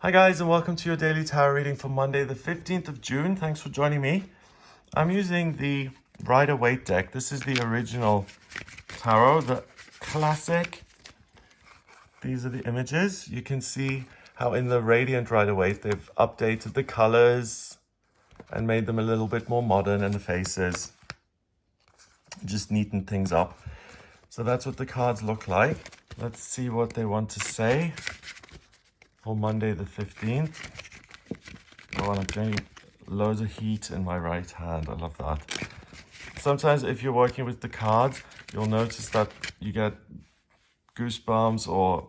Hi guys, and welcome to your daily tarot reading for Monday the 15th of June. Thanks for joining me. I'm using the Rider-Waite deck. This is the original tarot, the classic. These are the images. You can see how in the Radiant Rider-Waite they've updated the colors and made them a little bit more modern, and the faces. Just neatened things up. So that's what the cards look like. Let's see what they want to say for Monday the 15th. Oh, and I'm getting loads of heat in my right hand. I love that. Sometimes if you're working with the cards, you'll notice that you get goosebumps or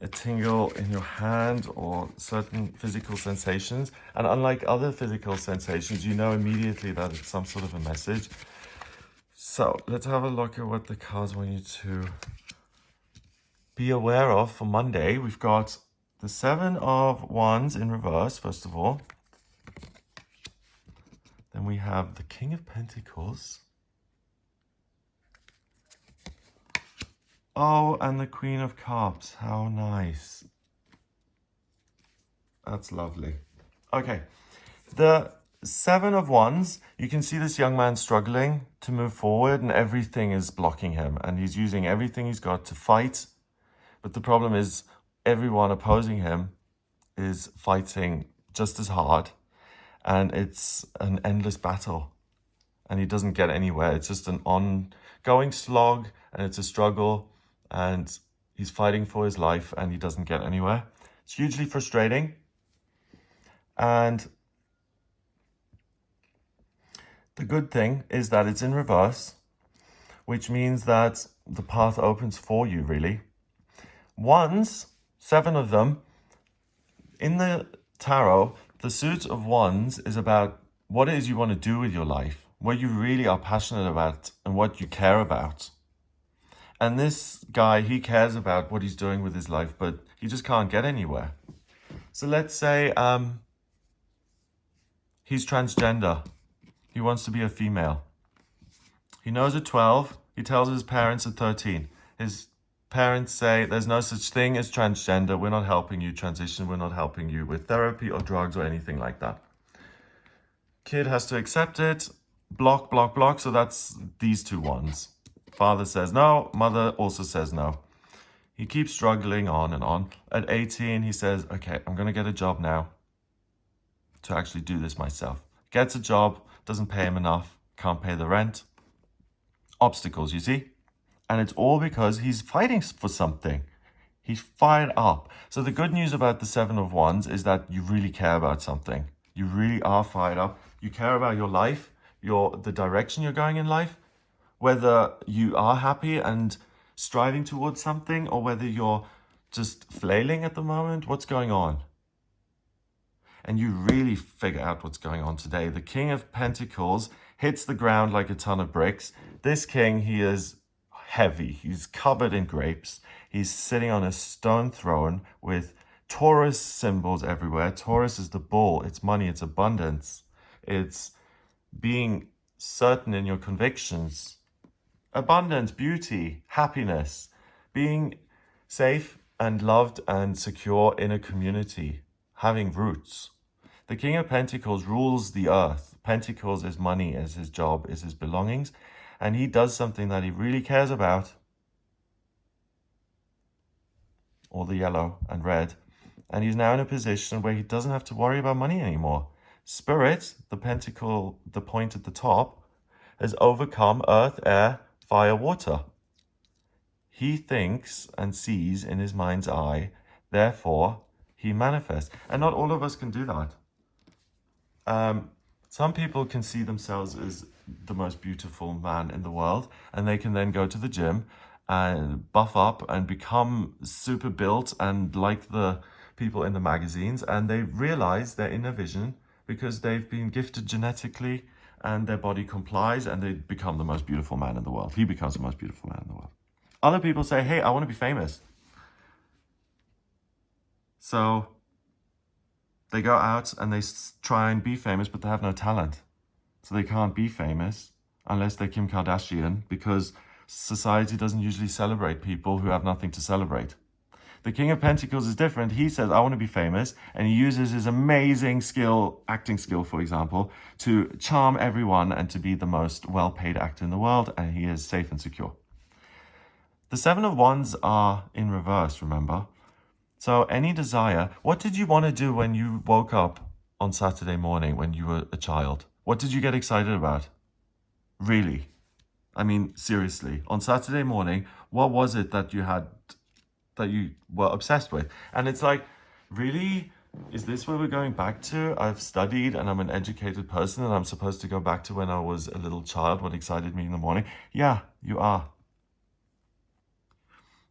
a tingle in your hand or certain physical sensations. And unlike other physical sensations, you know immediately that it's some sort of a message. So let's have a look at what the cards want you to be aware of for Monday. We've got the Seven of Wands in reverse, first of all. Then we have the King of Pentacles. Oh, and the Queen of Cups. How nice. That's lovely. Okay, the Seven of Wands, you can see this young man struggling to move forward and everything is blocking him. And he's using everything he's got to fight. But the problem is everyone opposing him is fighting just as hard. And it's an endless battle. And he doesn't get anywhere. It's just an ongoing slog and it's a struggle. And he's fighting for his life and he doesn't get anywhere. It's hugely frustrating. And the good thing is that it's in reverse, which means that the path opens for you, really. Wands, 7 of them. In the tarot, the suit of Wands is about what it is you want to do with your life, what you really are passionate about and what you care about. And this guy, he cares about what he's doing with his life, but he just can't get anywhere. So let's say he's transgender. He wants to be a female. He knows at 12. He tells his parents at 13. His parents say, there's no such thing as transgender. We're not helping you transition. We're not helping you with therapy or drugs or anything like that. Kid has to accept it. Block, block, block. So that's these two ones. Father says no. Mother also says no. He keeps struggling on and on. At 18, he says, okay, I'm going to get a job now to actually do this myself. Gets a job, doesn't pay him enough, can't pay the rent. Obstacles, you see? And it's all because he's fighting for something. He's fired up. So the good news about the Seven of Wands is that you really care about something. You really are fired up. You care about your life, the direction you're going in life, whether you are happy and striving towards something or whether you're just flailing at the moment. What's going on? And you really figure out what's going on today. The King of Pentacles hits the ground like a ton of bricks. This king, he is heavy. He's covered in grapes. He's sitting on a stone throne with Taurus symbols everywhere. Taurus is the bull. It's money. It's abundance. It's being certain in your convictions. Abundance, beauty, happiness. Being safe and loved and secure in a community. Having roots. The King of Pentacles rules the earth. Pentacles is money, is his job, is his belongings. And he does something that he really cares about. All the yellow and red. And he's now in a position where he doesn't have to worry about money anymore. Spirit, the pentacle, the point at the top, has overcome earth, air, fire, water. He thinks and sees in his mind's eye, therefore he manifests. And not all of us can do that. Some people can see themselves as the most beautiful man in the world, and they can then go to the gym and buff up and become super built and like the people in the magazines, and they realize their inner vision because they've been gifted genetically and their body complies and they become the most beautiful man in the world. He becomes the most beautiful man in the world. Other people say, hey, I want to be famous. So they go out and they try and be famous, but they have no talent. So they can't be famous unless they're Kim Kardashian, because society doesn't usually celebrate people who have nothing to celebrate. The King of Pentacles is different. He says, I want to be famous. And he uses his amazing skill, acting skill, for example, to charm everyone and to be the most well-paid actor in the world. And he is safe and secure. The Seven of Wands are in reverse, remember? So any desire, what did you want to do when you woke up on Saturday morning when you were a child? What did you get excited about? Really? I mean, seriously, on Saturday morning, what was it that you had, that you were obsessed with? And it's like, really? Is this where we're going back to? I've studied and I'm an educated person and I'm supposed to go back to when I was a little child, what excited me in the morning? Yeah, you are.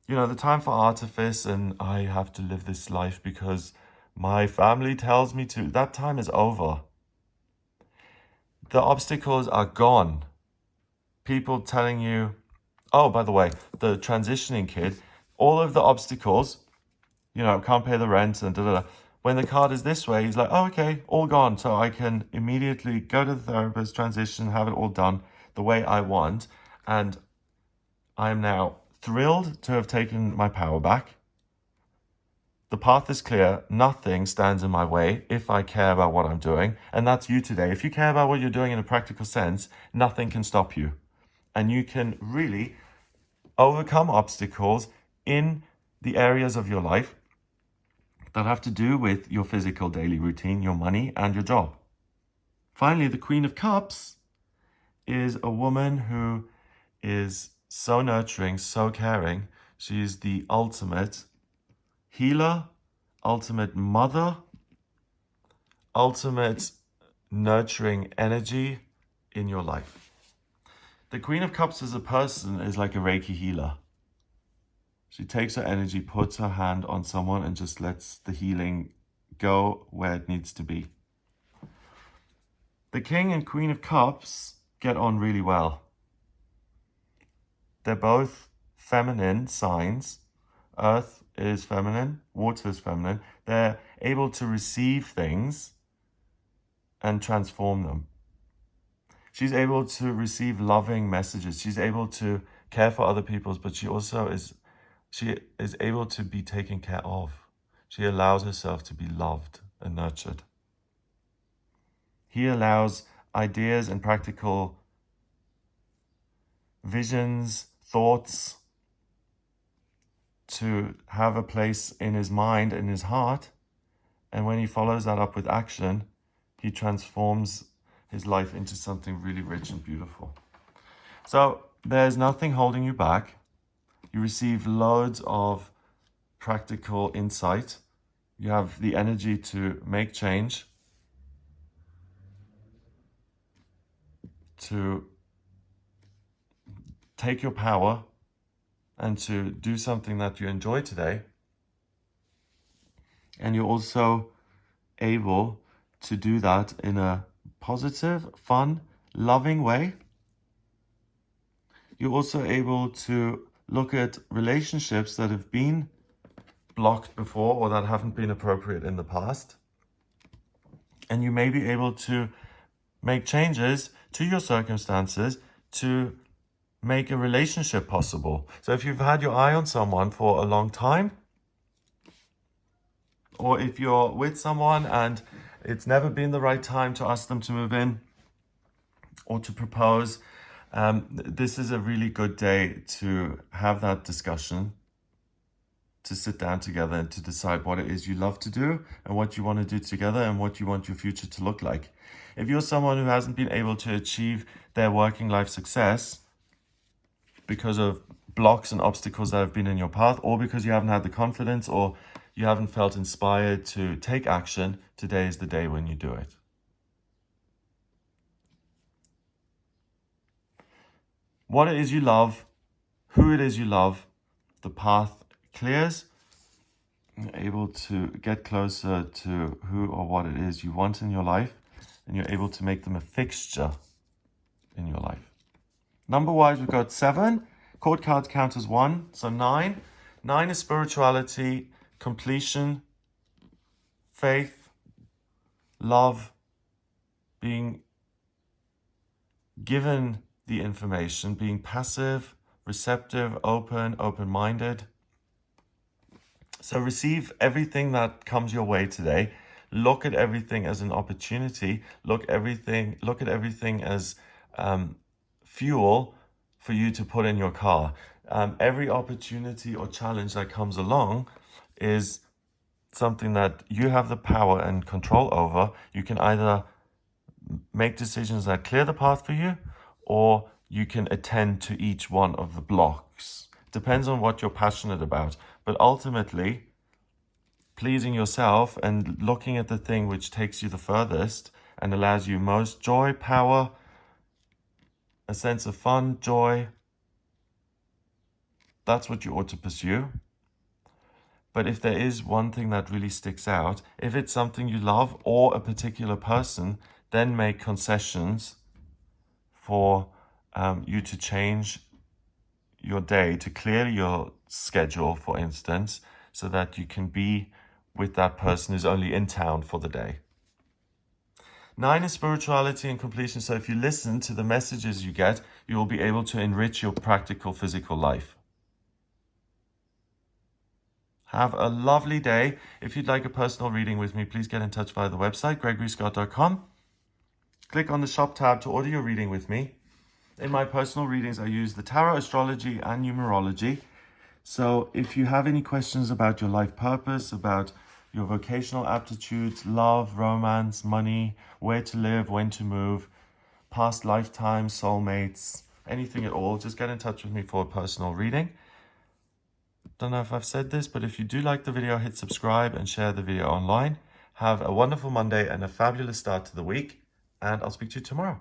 You know, the time for artifice and I have to live this life because my family tells me to, that time is over. The obstacles are gone. People telling you, oh, by the way, the transitioning kid, all of the obstacles, you know, can't pay the rent and da-da-da. When the card is this way, he's like, oh, okay, all gone. So I can immediately go to the therapist, transition, have it all done the way I want. And I am now thrilled to have taken my power back. The path is clear. Nothing stands in my way if I care about what I'm doing. And that's you today. If you care about what you're doing in a practical sense, nothing can stop you. And you can really overcome obstacles in the areas of your life that have to do with your physical daily routine, your money, and your job. Finally, the Queen of Cups is a woman who is so nurturing, so caring. She's the ultimate healer, ultimate mother, ultimate nurturing energy in your life. The Queen of Cups as a person is like a Reiki healer. She takes her energy, puts her hand on someone and just lets the healing go where it needs to be. The King and Queen of Cups get on really well. They're both feminine signs. Earth is feminine, water is feminine. They're able to receive things and transform them. She's able to receive loving messages. She's able to care for other people, but she is able to be taken care of. She allows herself to be loved and nurtured. He allows ideas and practical visions, thoughts to have a place in his mind, in his heart. And when he follows that up with action, he transforms his life into something really rich and beautiful. So there's nothing holding you back. You receive loads of practical insight. You have the energy to make change, to take your power and to do something that you enjoy today. And you're also able to do that in a positive, fun, loving way. You're also able to look at relationships that have been blocked before or that haven't been appropriate in the past. And you may be able to make changes to your circumstances to make a relationship possible. So if you've had your eye on someone for a long time, or if you're with someone and it's never been the right time to ask them to move in or to propose, this is a really good day to have that discussion, to sit down together and to decide what it is you love to do and what you want to do together and what you want your future to look like. If you're someone who hasn't been able to achieve their working life success because of blocks and obstacles that have been in your path, or because you haven't had the confidence or you haven't felt inspired to take action, today is the day when you do it. What it is you love, who it is you love, the path clears. You're able to get closer to who or what it is you want in your life, and you're able to make them a fixture in your life. Number-wise, we've got 7. Court cards count as 1, so 9. 9 is spirituality, completion, faith, love, being given the information, being passive, receptive, open-minded. So receive everything that comes your way today. Look at everything as an opportunity. Look at everything as fuel for you to put in your car. Every opportunity or challenge that comes along is something that you have the power and control over. You can either make decisions that clear the path for you, or you can attend to each one of the blocks. Depends on what you're passionate about. But ultimately, pleasing yourself and looking at the thing which takes you the furthest and allows you most joy, power, a sense of fun, joy, that's what you ought to pursue. But if there is one thing that really sticks out, if it's something you love or a particular person, then make concessions for you to change your day, to clear your schedule, for instance, so that you can be with that person who's only in town for the day. 9 is spirituality and completion. So if you listen to the messages you get, you will be able to enrich your practical physical life. Have a lovely day. If you'd like a personal reading with me, please get in touch via the website, gregoryscott.com. Click on the shop tab to order your reading with me. In my personal readings, I use the tarot, astrology, and numerology. So if you have any questions about your life purpose, about your vocational aptitudes, love, romance, money, where to live, when to move, past lifetimes, soulmates, anything at all, just get in touch with me for a personal reading. Don't know if I've said this, but if you do like the video, hit subscribe and share the video online. Have a wonderful Monday and a fabulous start to the week, and I'll speak to you tomorrow.